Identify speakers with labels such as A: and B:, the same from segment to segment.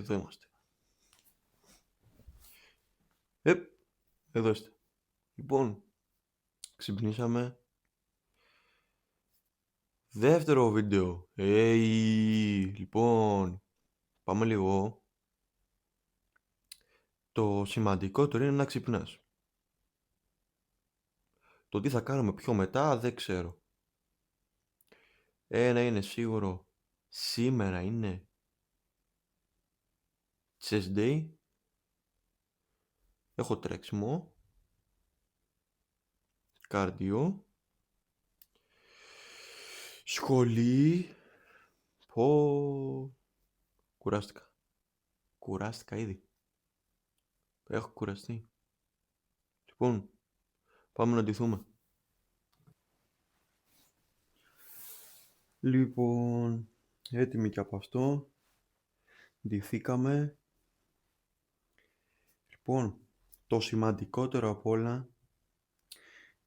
A: Εδώ είμαστε. Εδώ είστε. Λοιπόν, ξυπνήσαμε. Δεύτερο βίντεο. Λοιπόν, πάμε λίγο. Το σημαντικότερο είναι να ξυπνάς. Το τι θα κάνουμε πιο μετά δεν ξέρω. Ένα είναι σίγουρο. Σήμερα είναι chest day. Έχω τρέξιμο. Καρδιό. Σχολή. Κουράστηκα. Κουράστηκα ήδη. Έχω κουραστεί. Λοιπόν, πάμε να ντυθούμε. Λοιπόν, έτοιμοι και από αυτό. Ντυθήκαμε. Λοιπόν, το σημαντικότερο απ' όλα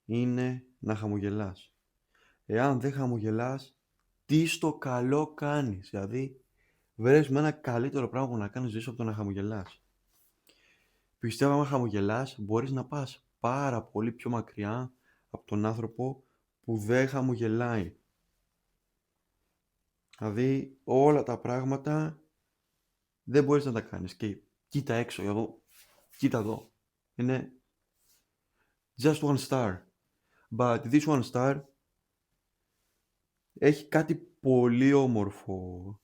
A: είναι να χαμογελάς. Εάν δεν χαμογελάς, τι στο καλό κάνεις? Δηλαδή, βρες με ένα καλύτερο πράγμα που να κάνεις ζωή σου από το να χαμογελάς. Πιστεύω, άμα χαμογελάς, μπορείς να πας πάρα πολύ πιο μακριά από τον άνθρωπο που δεν χαμογελάει. Δηλαδή, όλα τα πράγματα δεν μπορείς να τα κάνεις. Και κοίτα έξω, εδώ, κοίτα εδώ. Είναι just one star. But this one star έχει κάτι πολύ όμορφο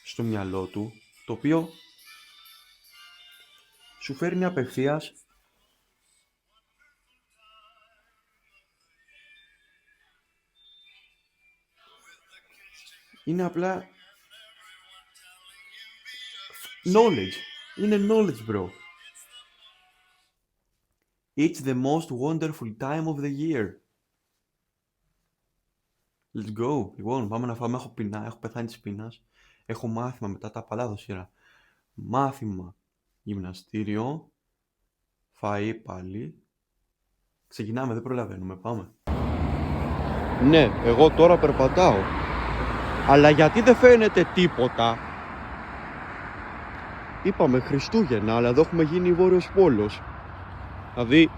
A: στο μυαλό του, το οποίο σου φέρνει απευθείας είναι απλά knowledge. Είναι knowledge, bro. It's the most wonderful time of the year. Let's go. Λοιπόν, πάμε να φάμε. Έχω πεινά, έχω πεθάνει της πείνας. Έχω μάθημα μετά τα παλά δοσίρα. Μάθημα, γυμναστήριο, φαΐ πάλι. Ξεκινάμε, δεν προλαβαίνουμε, πάμε. Ναι, εγώ τώρα περπατάω. Αλλά γιατί δεν φαίνεται τίποτα? Είπαμε Χριστούγεννα, αλλά εδώ έχουμε γίνει Βόρειος Πόλος. Δηλαδή,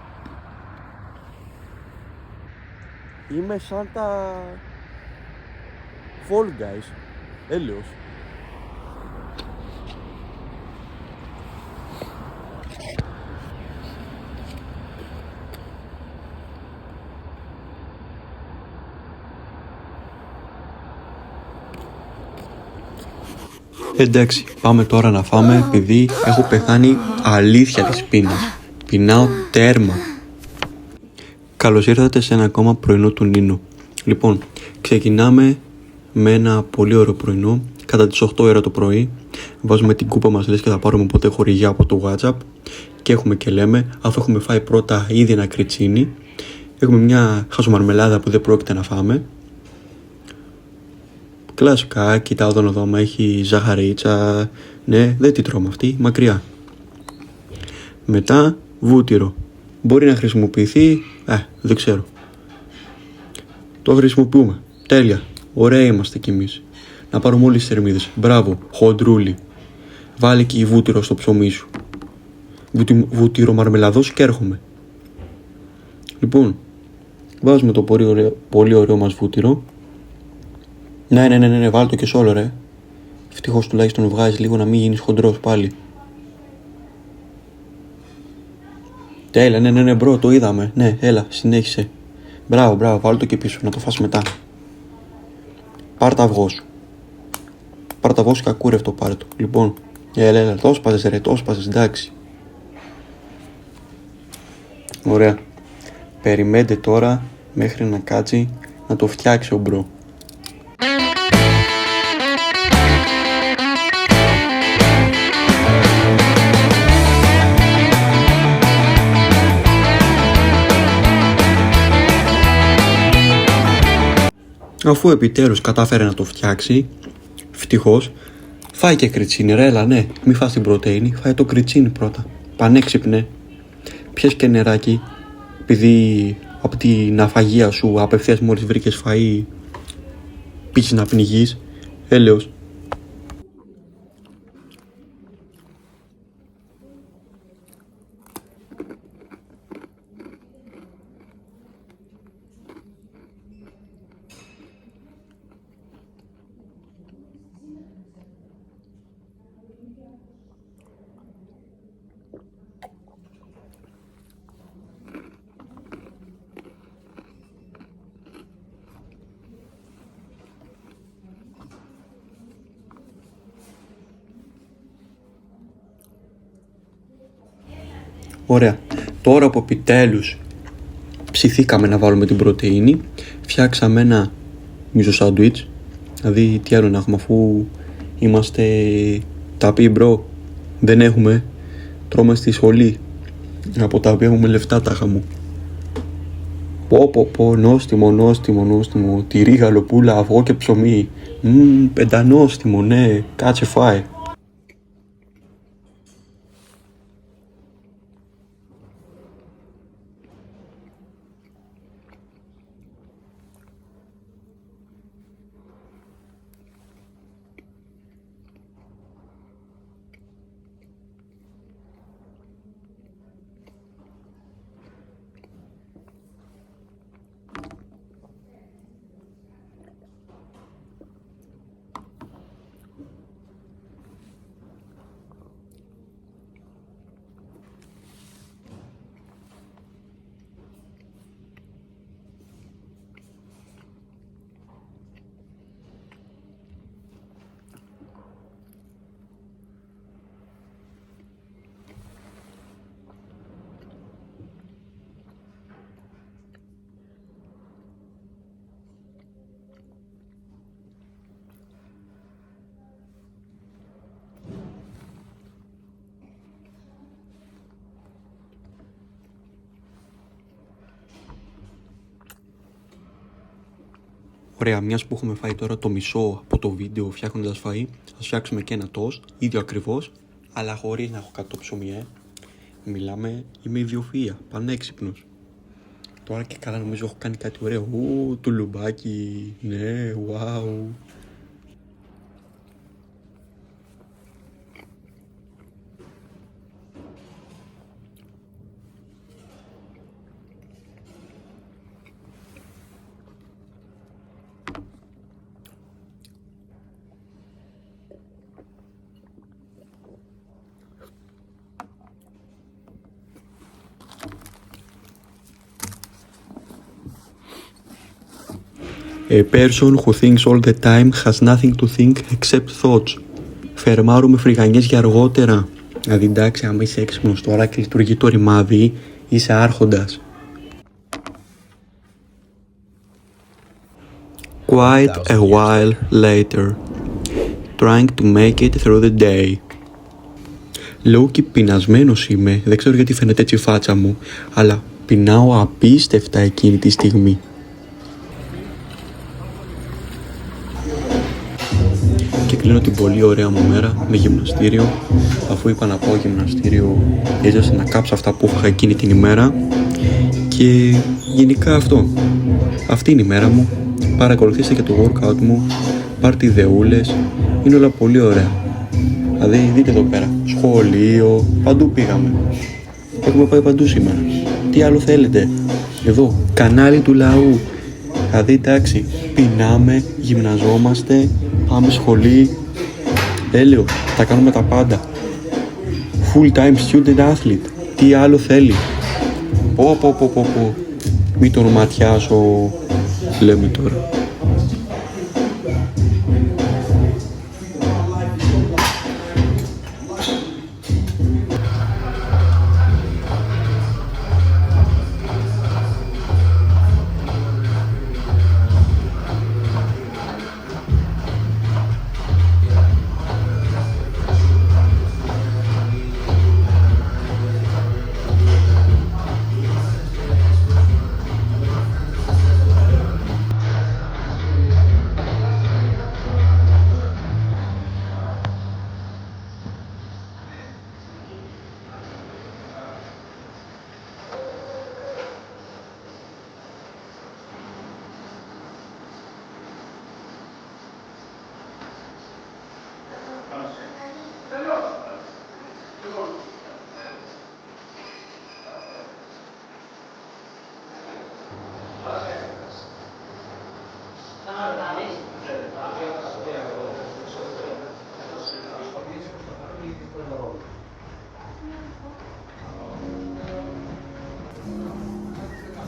A: είμαι σαν τα Fall Guys. Έλεος. Εντάξει, πάμε τώρα να φάμε, επειδή έχω πεθάνει αλήθεια της πείνας. Πεινάω τέρμα. Καλώς ήρθατε σε ένα ακόμα πρωινό του Νίνου. Λοιπόν, ξεκινάμε με ένα πολύ ωραίο πρωινό. Κατά τις 8 ώρα το πρωί βάζουμε την κούπα μας, λες και θα πάρουμε ποτέ χορηγιά από το WhatsApp. Και έχουμε και λέμε, αφού έχουμε φάει πρώτα ήδη ένα κριτσίνι, έχουμε μια χασομαρμελάδα που δεν πρόκειται να φάμε. Κλασικά, κοιτάω τον οδόμα, έχει ζαχαρίτσα. Ναι, δεν τη τρώμε αυτή, μακριά. Μετά, βούτυρο. Μπορεί να χρησιμοποιηθεί, δεν ξέρω. Το χρησιμοποιούμε. Τέλεια. Ωραία είμαστε κι εμείς. Να πάρουμε όλες τις θερμίδες. Μπράβο, χοντρούλι. Βάλε και βούτυρο στο ψωμί σου. Βούτυρο μαρμελαδός και έρχομαι. Λοιπόν, βάζουμε το πολύ ωραίο μας βούτυρο. Ναι, βάλ' το και σ' όλο, ρε. Ευτυχώς τουλάχιστον βγάζεις λίγο να μην γίνεις χοντρός πάλι. Τέλεια, ναι, μπρο, το είδαμε. Ναι, έλα, συνέχισε. Μπράβο, βάλ' το και πίσω, να το φας μετά. Πάρ' τα αυγό σου. Πάρ' τα αυγό σου κακούρευτο, πάρε το. Λοιπόν, έλα, το σπάζες, εντάξει. Ωραία. Περιμένετε τώρα μέχρι να κάτσει να το φτιάξει ο μπρο. Αφού επιτέλους κατάφερε να το φτιάξει, ευτυχώς, φάει και κριτσίνι, ρε, έλα, ναι, μη φας την πρωτεΐνη, φάει το κριτσίνι πρώτα. Πανέξυπνε, πιες και νεράκι, επειδή από την αφαγία σου απευθείας μόλις βρήκες φαΐ πήγες να πνιγείς, έλεος. Ωραία. Τώρα που επιτέλους ψηθήκαμε να βάλουμε την πρωτεΐνη, φτιάξαμε ένα μισό σάντουιτς. Δηλαδή τι άλλο να έχουμε, αφού είμαστε ταπεί μπρο, δεν έχουμε, τρώμε στη σχολή από τα οποία έχουμε λεφτά τάχα μου. Πω, νόστιμο, τυρί, γαλοπούλα, αυγό και ψωμί. Πεντανόστιμο, ναι, κάτσε φάε. Ωραία, μιας που έχουμε φάει τώρα το μισό από το βίντεο φτιάχνοντας φαΐ, ας φτιάξουμε και ένα τόστ, ίδιο ακριβώς, αλλά χωρίς να έχω κάτω ψωμί, Μιλάμε, είμαι ιδιοφυΐα, πανέξυπνος. Τώρα και καλά νομίζω έχω κάνει κάτι ωραίο. Το λουμπάκι, ναι, wow. A person who thinks all the time has nothing to think except thoughts. Φερμάρουμε φρυγανιές για αργότερα. Δηλαδή εντάξει, άμα είσαι έξυπνος τώρα και λειτουργεί το ρημάδι, είσαι άρχοντας. Quite a while later, trying to make it through the day. Λέω και πεινασμένος είμαι, δεν ξέρω γιατί φαίνεται έτσι η φάτσα μου, αλλά πεινάω απίστευτα εκείνη τη στιγμή. Και κλείνω την πολύ ωραία μου μέρα με γυμναστήριο. Αφού είπα να πάω γυμναστήριο, έζησα να κάψω αυτά που είχα εκείνη την ημέρα. Και γενικά αυτή είναι η μέρα μου. Παρακολουθήστε και το workout μου, πάρτε ιδεούλες, είναι όλα πολύ ωραία. Δηλαδή δείτε εδώ πέρα, σχολείο, παντού πήγαμε. Έχουμε πάει παντού σήμερα. Τι άλλο θέλετε? Εδώ, κανάλι του λαού. Δηλαδή εντάξει, πεινάμε, γυμναζόμαστε, πάμε σχολή. Έλεος, τα κάνουμε τα πάντα. Full time student athlete. Τι άλλο θέλει? Πω. Μην τον ματιάσω, λέμε τώρα.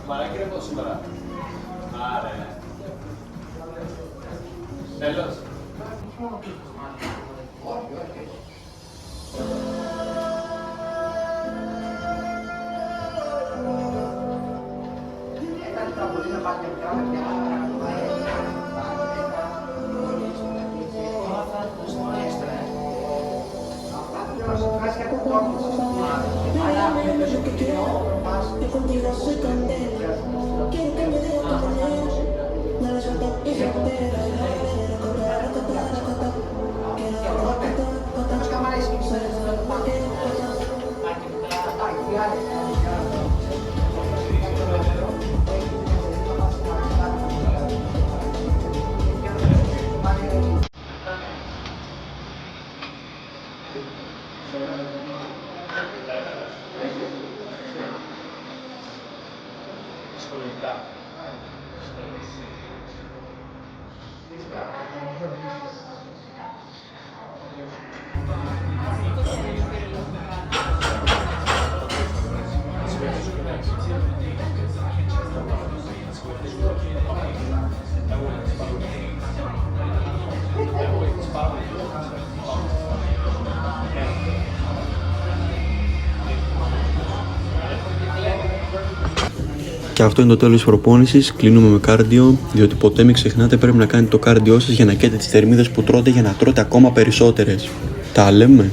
B: Μαράκυρε σήμερα. Άρα. Τέλος.
A: Και αυτό είναι το τέλος της προπόνησης. Κλείνουμε με κάρντιο, διότι ποτέ μην ξεχνάτε πρέπει να κάνετε το κάρντιό σας για να καίτε τις θερμίδες που τρώτε για να τρώτε ακόμα περισσότερες. Τα λέμε!